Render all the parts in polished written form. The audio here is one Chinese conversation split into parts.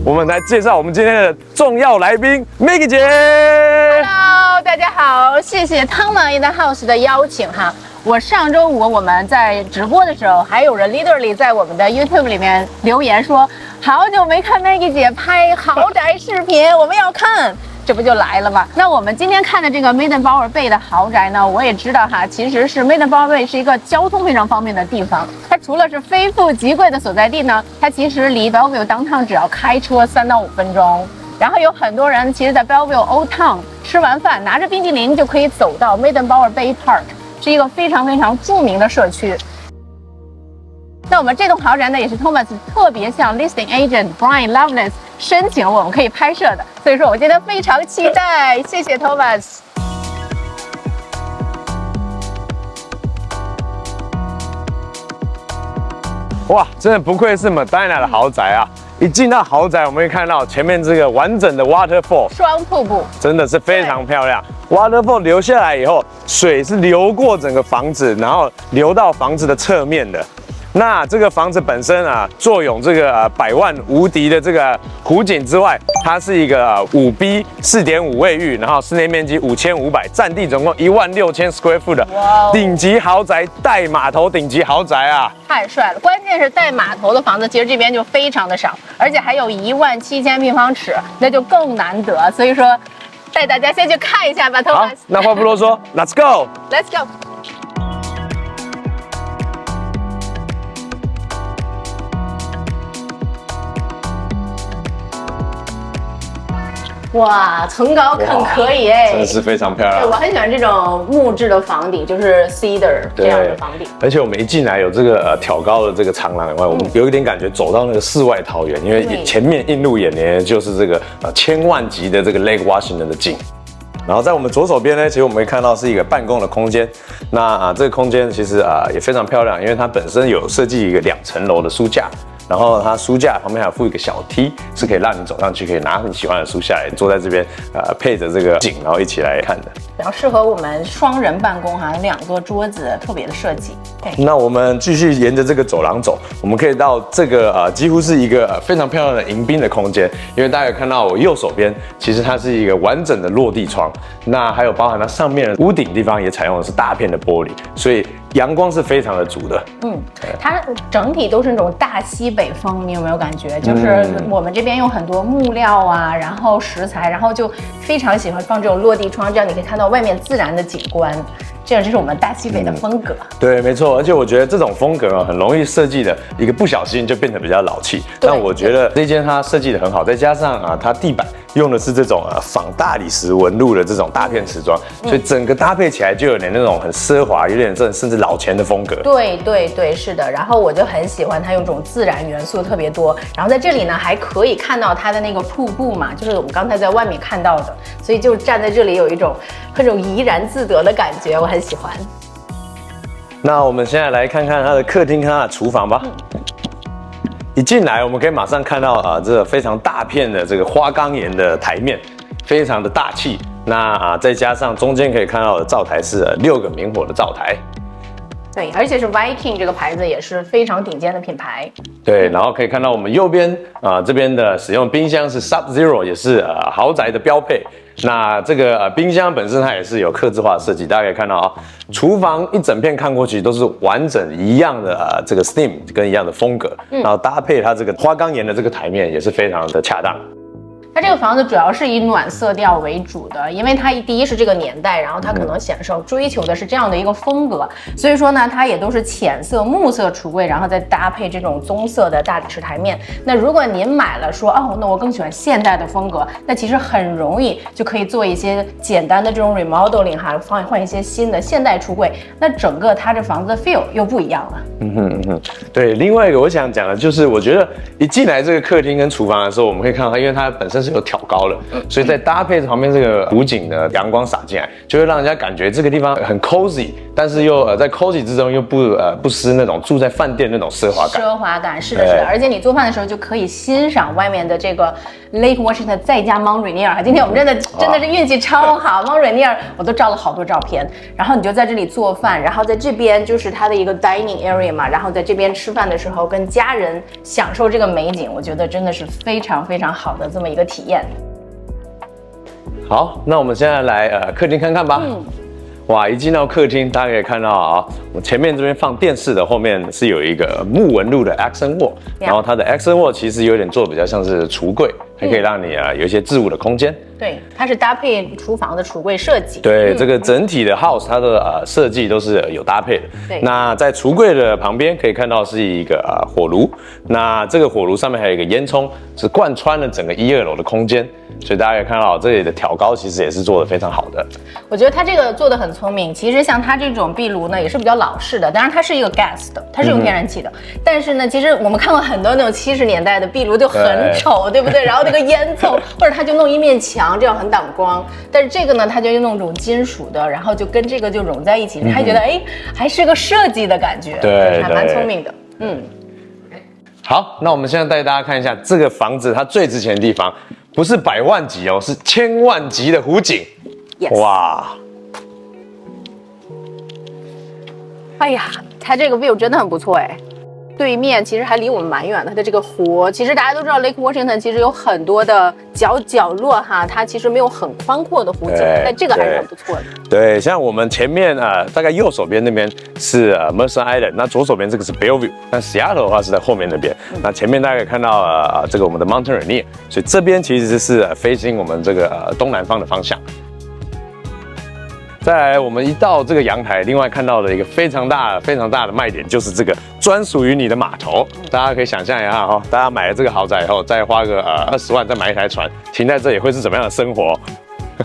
我们来介绍我们今天的重要来宾 Maggie 姐。Hello， 大家好，谢谢 Toma in the House 的邀请哈。我上周五我们在直播的时候，还有人 literally 在我们的 YouTube 里面留言说，好久没看 Maggie 姐拍豪宅视频，我们要看。这不就来了吗？那我们今天看的这个 Meydenbauer Bay 的豪宅呢，我也知道哈，其实是 Meydenbauer Bay 是一个交通非常方便的地方。它除了是非富即贵的所在地呢，它其实离 Bellevue Downtown 只要开车3到5分钟。然后有很多人其实，在 Bellevue Old Town 吃完饭，拿着冰淇淋就可以走到 Meydenbauer Bay Park， 是一个非常非常著名的社区。那我们这栋豪宅呢，也是 Thomas 特别向 listing agent Brian Lovelace 申请我们可以拍摄的，所以说我今天非常期待，谢谢 Thomas。哇，真的不愧是 Medina 的豪宅啊！一进到豪宅，我们会看到前面这个完整的 waterfall 双瀑布，真的是非常漂亮。waterfall 流下来以后，水是流过整个房子，然后流到房子的侧面的。那这个房子本身啊，坐拥这个百万无敌的这个湖景之外，它是一个5B 4.5卫浴，然后室内面积5500，占地总共16000 square foot 的顶级豪宅，带码头顶级豪宅啊！太帅了！关键是带码头的房子，其实这边就非常的少，而且还有17000平方尺，那就更难得。所以说，带大家先去看一下吧， 好，那话不多说，Let's go！Let's go！哇，层高很可以哎，真的是非常漂亮。对，我很喜欢这种木质的房顶，就是 cedar 这样的房顶。而且我们一进来有这个挑高的这个长廊以外，我们有一点感觉走到那个世外桃源，因为前面映入眼帘就是这个千万级的这个 Lake Washington 的景。然后在我们左手边呢，其实我们会看到是一个办公的空间。那这个空间其实也非常漂亮，因为它本身有设计一个2层楼的书架。然后它书架旁边还有附一个小梯，是可以让你走上去，可以拿你喜欢的书下来，坐在这边，配着这个景，然后一起来看的。比较适合我们双人办公哈，2个桌子特别的设计。对，那我们继续沿着这个走廊走，我们可以到这个几乎是一个非常漂亮的迎宾的空间，因为大家看到我右手边，其实它是一个完整的落地窗，那还有包含它上面的屋顶地方也采用的是大片的玻璃，所以阳光是非常的足的。它整体都是那种大西北风，你有没有感觉？就是我们这边用很多木料啊，然后石材，然后就非常喜欢放这种落地窗，这样你可以看到外面自然的景观。这样就是我们大西北的风格。对，没错。而且我觉得这种风格很容易设计的一个不小心就变得比较老气。但我觉得这间它设计的很好，再加上它地板用的是这种仿大理石纹路的这种大片瓷砖，所以整个搭配起来就有点那种很奢华，有点甚至老钱的风格。对，是的。然后我就很喜欢它用这种自然元素特别多。然后在这里呢，还可以看到它的那个瀑布嘛，就是我们刚才在外面看到的，所以就站在这里有一种那种怡然自得的感觉，我很喜欢。那我们现在来看看它的客厅跟它的厨房吧。一进来，我们可以马上看到这个非常大片的这个花岗岩的台面，非常的大气。那再加上中间可以看到的灶台是6个明火的灶台。对，而且是 Viking 这个牌子也是非常顶尖的品牌。对，然后可以看到我们右边这边的使用冰箱是 Sub-Zero， 也是豪宅的标配。那这个冰箱本身它也是有客制化的设计，大家可以看到厨房一整片看过去都是完整一样的这个 Steam 跟一样的风格，然后搭配它这个花岗岩的这个台面也是非常的恰当。它这个房子主要是以暖色调为主的，因为它第一是这个年代，然后它可能享受追求的是这样的一个风格，所以说呢，它也都是浅色木色橱柜，然后再搭配这种棕色的大理石台面。那如果您买了说那我更喜欢现代的风格，那其实很容易就可以做一些简单的这种 remodeling 哈，换一些新的现代橱柜，那整个它这房子的 feel 又不一样了。对，另外一个我想讲的就是，我觉得一进来这个客厅跟厨房的时候，我们可以看到它，因为它本身是是有挑高了，所以在搭配旁边这个湖景的阳光洒进来，就会让人家感觉这个地方很 cozy， 但是又在 cozy 之中又不失那种住在饭店那种奢华感。奢华感是的，是的，而且你做饭的时候就可以欣赏外面的这个 Lake Washington， 再加 Mount Rainier。今天我们真的是运气超好，Mount Rainier 我都照了好多照片。然后你就在这里做饭，然后在这边就是它的一个 dining area 嘛，然后在这边吃饭的时候跟家人享受这个美景，我觉得真的是非常非常好的这么一个体验。好，那我们现在来客厅看看吧。哇，一进到客厅，大家可以看到啊，我前面这边放电视的，后面是有一个木纹路的 accent wall， 然后它的 accent wall 其实有点做比较像是橱柜，还可以让你有一些置物的空间。对，它是搭配厨房的橱柜设计。对，这个整体的 house 它的设计都是有搭配的。对，那在橱柜的旁边可以看到是一个火炉，那这个火炉上面还有一个烟囱，是贯穿了整个1、2楼的空间，所以大家可以看到这里的挑高其实也是做得非常好的。我觉得它这个做得很聪明。其实像它这种壁炉呢，也是比较老式的，当然它是一个 gas 的，它是用天然气的。但是呢，其实我们看过很多那种70年代的壁炉就很丑，对不对？然后那个烟囱，或者它就弄一面墙，这样很挡光。但是这个呢，它就用那种金属的，然后就跟这个就融在一起，你还觉得还是个设计的感觉，对，还蛮聪明的。好，那我们现在带大家看一下这个房子它最值钱的地方，不是100万级哦，是1000万级的湖景。Yes. 哇！哎呀，它这个 view 真的很不错哎。对面其实还离我们蛮远的，它的这个湖，其实大家都知道 Lake Washington 其实有很多的角落哈，它其实没有很宽阔的湖景，但这个还是很不错的。对，像我们前面大概右手边那边是Mercer Island， 那左手边这个是 Bellevue， 那 Seattle 的话是在后面那边，那前面大家可以看到这个我们的 Mount Rainier， 所以这边其实是facing我们这个东南方的方向。再来，我们一到这个阳台，另外看到的一个非常大的卖点就是这个专属于你的码头。大家可以想象一下哈，大家买了这个豪宅以后，再花个20万再买一台船，停在这里会是怎么样的生活？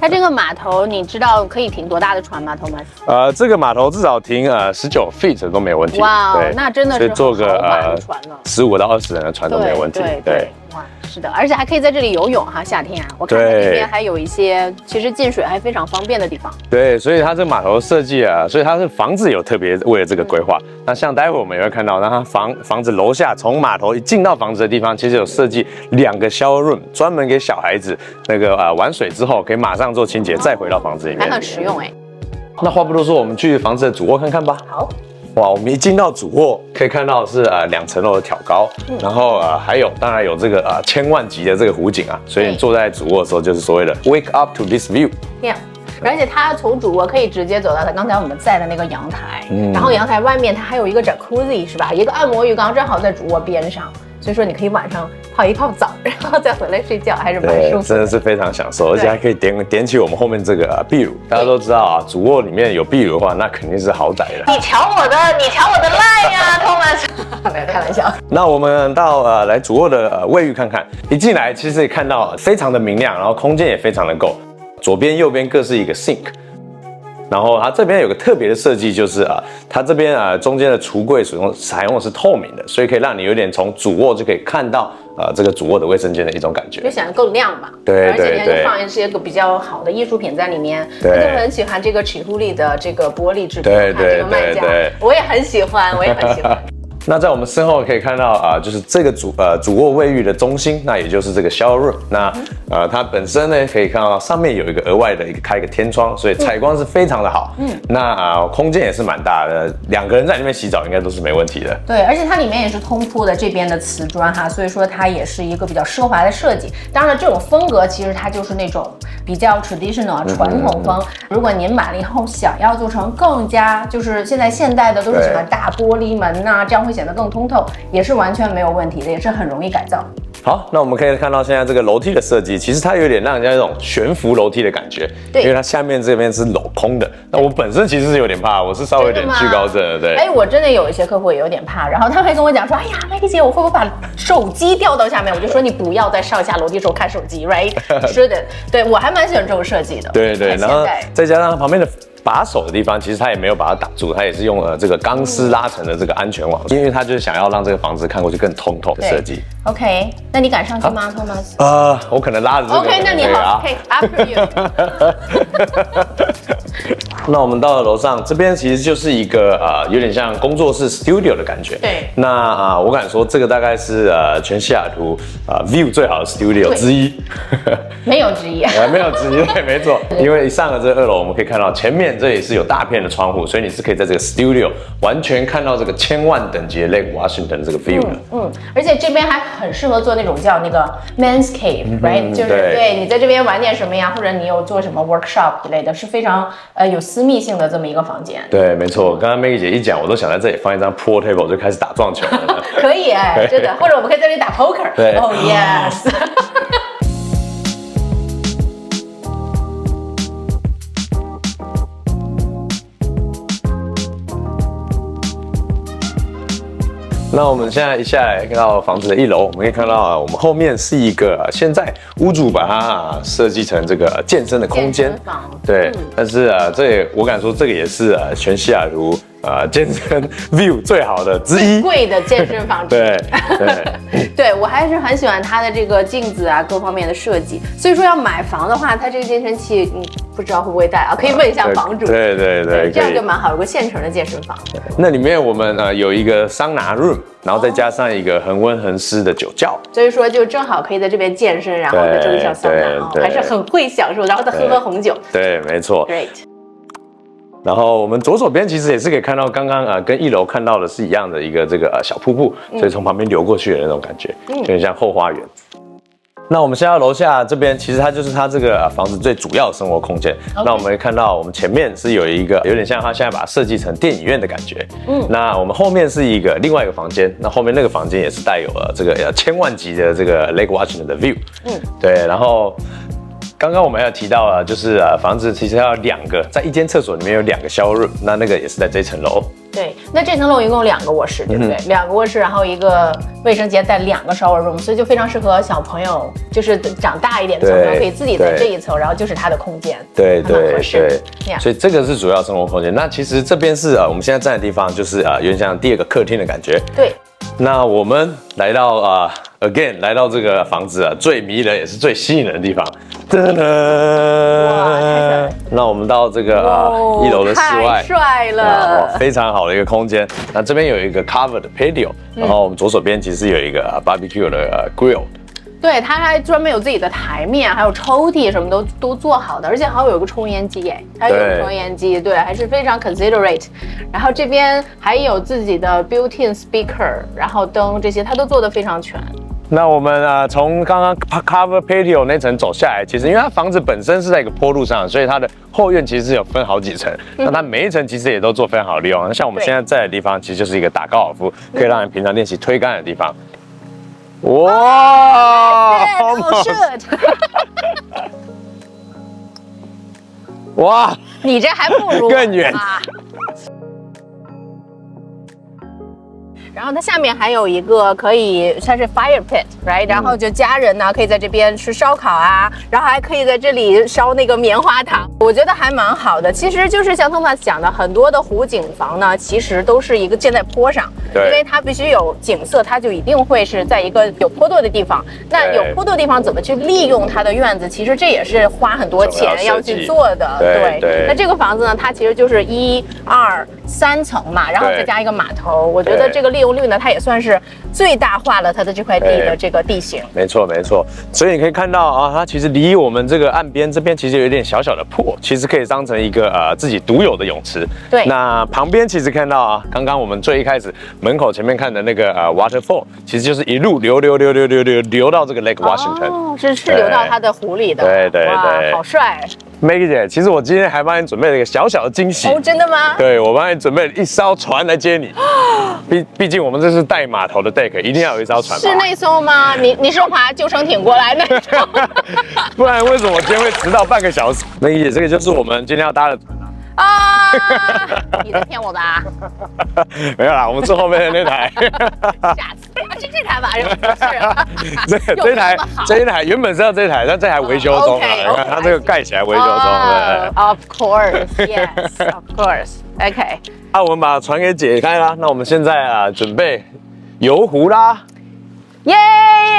它这个码头，你知道可以停多大的船吗 ，Thomas？这个码头至少停19 feet 都没有问题。哇，那真的是做个15到20人的船都没有问题。对，哇，是的，而且还可以在这里游泳哈，夏天我看它这边还有一些其实进水还非常方便的地方。对，所以它这码头设计所以它是房子有特别为了这个规划。那像待会我们也会看到，那它房子楼下从码头一进到房子的地方，其实有设计2个 shower room， 专门给小孩子那个玩水之后可以马上做清洁，再回到房子里面，还很实用哎。那话不多说，我们去房子的主卧看看吧。好。哇，我们一进到主卧，可以看到是2层楼的挑高，然后还有当然有这个1000万级的这个湖景啊，所以你坐在主卧的时候就是所谓的 wake up to this view。而且它从主卧可以直接走到它刚才我们在的那个阳台，然后阳台外面它还有一个 jacuzzi 是吧？一个按摩浴缸正好在主卧边上，所以说你可以晚上泡一泡澡，然后再回来睡觉，还是蛮舒服的。真的是非常享受，而且还可以点起我们后面这个壁炉。大家都知道啊，主卧里面有壁炉的话，那肯定是豪宅了。你瞧我的赖呀，Thomas。没有开玩笑。那我们到来主卧的卫浴看看，一进来其实可以看到非常的明亮，然后空间也非常的够。左边、右边各是一个 sink， 然后它这边有个特别的设计，就是它这边中间的橱柜采用的是透明的，所以可以让你有点从主卧就可以看到这个主卧的卫生间的一种感觉，就显得更亮吧。对，而且就放一些个比较好的艺术品在里面。我就很喜欢这个齿hul里的这个玻璃制品，看这个卖家，我也很喜欢。那在我们身后可以看到就是这个主卧卫浴的中心，那也就是这个 shower room。那它本身呢可以看到上面有一个额外的开一个天窗，所以采光是非常的好。那空间也是蛮大的，2个人在里面洗澡应该都是没问题的。对，而且它里面也是通铺的这边的瓷砖哈，所以说它也是一个比较奢华的设计。当然，这种风格其实它就是那种比较 traditional 传统风。如果您买了以后想要做成更加就是现在现代的都是喜欢大玻璃门呐，这样会显得更通透，也是完全没有问题的，也是很容易改造。好，那我们可以看到现在这个楼梯的设计，其实它有点让人家那种悬浮楼梯的感觉，因为它下面这边是镂空的。那我本身其实是有点怕，我是稍微有点惧高症的，对。我真的有一些客户也有点怕，然后他会跟我讲说，哎呀，麦克姐，我会不会把手机掉到下面？我就说你不要在上下楼梯的时候看手机 ，right？ 是的，对我还蛮喜欢这种设计的。对，然后再加上旁边的把手的地方，其实它也没有把它挡住，它也是用了这个钢丝拉成的这个安全网，因为它就是想要让这个房子看过去更通透的设计。OK， 那你敢上去吗 ，Thomas？我可能拉着这个。OK， 那你好 ，OK，After you。那我们到了楼上，这边其实就是一个有点像工作室 studio 的感觉。对。那我敢说这个大概是全西雅图view 最好的 studio 之一。没有之一。没有之一，对，没错。因为一上了这个2楼，我们可以看到前面这里是有大片的窗户，所以你是可以在这个 studio 完全看到这个千万等级的 Lake Washington 的这个 view 的。而且这边还很适合做那种叫那个 man's cave，right？就是对你在这边玩点什么呀，或者你有做什么 workshop 之类的，是非常有私密性的这么一个房间。对，没错。刚刚 Maggie 姐一讲，我都想在这里放一张 pool table 就开始打撞球了。可以哎，真的，或者我们可以在这里打 poker。对。Oh yes。那我们现在一下来看到房子的1楼，我们可以看到我们后面是一个现在屋主把它设计成这个健身的空间，对，但是这也我敢说这个也是全西雅图健身 view 最好的之一，最贵的健身房之一。对，对我还是很喜欢它的这个镜子啊，各方面的设计。所以说要买房的话，它这个健身器你不知道会不会带啊？可以问一下房主。对，这样就蛮好，有个现成的健身房。那里面我们有一个桑拿 room， 然后再加上一个恒温恒湿的酒窖，所以说就正好可以在这边健身，然后在这里上桑拿，还是很会享受，然后再喝红酒。对，没错。Great。然后我们左手边其实也是可以看到刚刚跟1楼看到的是一样的一个这个小瀑布，所以从旁边流过去的那种感觉，有点像后花园。那我们现在楼下这边，其实它就是它这个房子最主要的生活空间。那我们会看到我们前面是有一个有点像它现在把它设计成电影院的感觉。那我们后面是另外一个房间，那后面那个房间也是带有了这个千万级的这个 Lake Washington 的 view。对，然后。刚刚我们还有提到啊，就是房子其实要2个，在一间厕所里面有2个 shower room， 那个也是在这层楼。对，那这层楼一共2个卧室，对不对？2个卧室，然后一个卫生间带2个 shower room， 所以就非常适合小朋友，就是长大一点的小朋友可以自己在这一层，然后就是他的空间。对，所以这个是主要生活空间。那其实这边是我们现在站的地方，就是有点像第2个客厅的感觉。对。那我们来到again 来到这个房子最迷人也是最吸引人的地方。噔噔，那我们到这个1楼的室外，太帅了，非常好的一个空间。那这边有一个 covered patio， 然后我们左手边其实有一个barbecue 的grill。对，它还专门有自己的台面，还有抽屉什么都做好的，而且还有个抽烟机耶，还有抽烟机，对，还是非常 considerate。然后这边还有自己的 built-in speaker， 然后灯这些，它都做得非常全。那我们从刚刚 cover patio 那层走下来，其实因为它房子本身是在一个坡路上，所以它的后院其实是有分好几层。那它每一层其实也都做非常好利用。那像我们现在在的地方，其实就是一个打高尔夫，可以让人平常练习推杆的地方。哇！好 shoot！ 哇！你这还不如更远。然后它下面还有一个可以算是 fire pit，right？ 然后就家人呢可以在这边吃烧烤啊，然后还可以在这里烧那个棉花糖，我觉得还蛮好的。其实就是像 Thomas 讲的，很多的湖景房呢，其实都是一个建在坡上，因为它必须有景色，它就一定会是在一个有坡度的地方。那有坡度的地方怎么去利用它的院子？其实这也是花很多钱要去做的。对。那这个房子呢，它其实就是1、2、3层嘛，然后再加一个码头。我觉得这个利用率呢，它也算是最大化了它的这块地的这个地形。没错。所以你可以看到它其实离我们这个岸边这边其实有一点小小的坡，其实可以当成一个自己独有的泳池。对。那旁边其实看到刚刚我们最一开始门口前面看的那个waterfall， 其实就是一路流到这个 Lake Washington。哦，是流到它的湖里的。对。哇，好帅。Maggie 姐，其实我今天还帮你准备了一个小小的惊喜。哦，真的吗？对，我帮你准备了一艘船来接你。毕竟我们这是带码头的 deck， 一定要有一艘船。是那艘吗？你是划救生艇过来那艘？不然为什么我今天会迟到半个小时？Maggie 姐，这个就是我们今天要搭的船。啊！你在骗我吧？没有啦，我们坐后面的那台。下次是这台吧？是这一台原本是要这台，但这台维修中了。你看它这个盖起来维修中。Of course, yes, of course. OK. 那我们把船给解开啦。那我们现在准备游湖啦。Yay!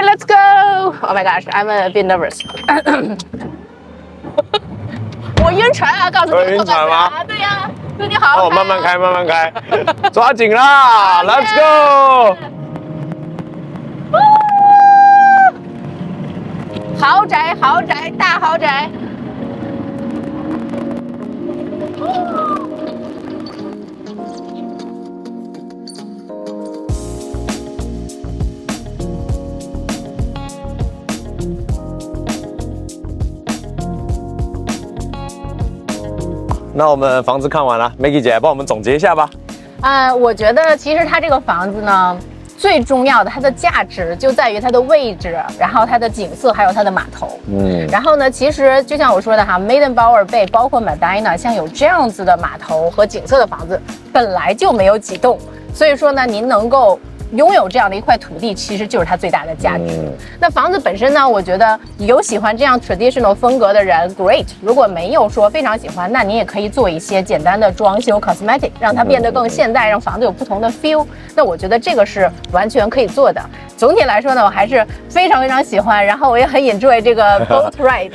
Let's go! Oh my gosh, I'm a bit nervous. 我晕船啊！告诉你，晕船吗？对呀，祝你好。慢慢开，慢慢开，抓紧啦 ！Let's go！ 豪宅，豪宅，大豪宅。那我们房子看完了 ，Maggie 姐帮我们总结一下吧。我觉得其实它这个房子呢，最重要的它的价值就在于它的位置，然后它的景色，还有它的码头。然后呢，其实就像我说的哈 ，Maidenbower Bay 包括 Medina， 像有这样子的码头和景色的房子，本来就没有几栋，所以说呢，您能够拥有这样的一块土地，其实就是它最大的价值。那房子本身呢，我觉得有喜欢这样 traditional 风格的人 ，great。如果没有说非常喜欢，那你也可以做一些简单的装修 cosmetic， 让它变得更现代，让房子有不同的 feel。那我觉得这个是完全可以做的。总体来说呢，我还是非常非常喜欢，然后我也很 enjoy 这个 boat ride。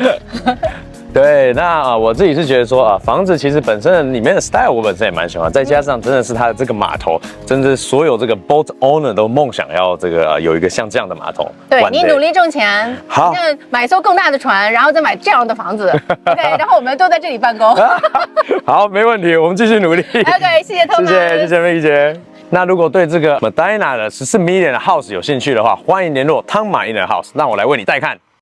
对，那我自己是觉得说房子其实本身里面的 style 我本身也蛮喜欢，再加上真的是它的这个码头，真的是所有这个 boat owner 都梦想要这个有一个像这样的码头。对，你努力挣钱，好，买一艘更大的船，然后再买这样的房子。OK， 然后我们都在这里办公。好，没问题，我们继续努力。OK， 谢谢Thomas，谢谢Maggie姐。那如果对这个 Medina 的14 million 的 house 有兴趣的话，欢迎联络汤马 in the house，让我来为你带看。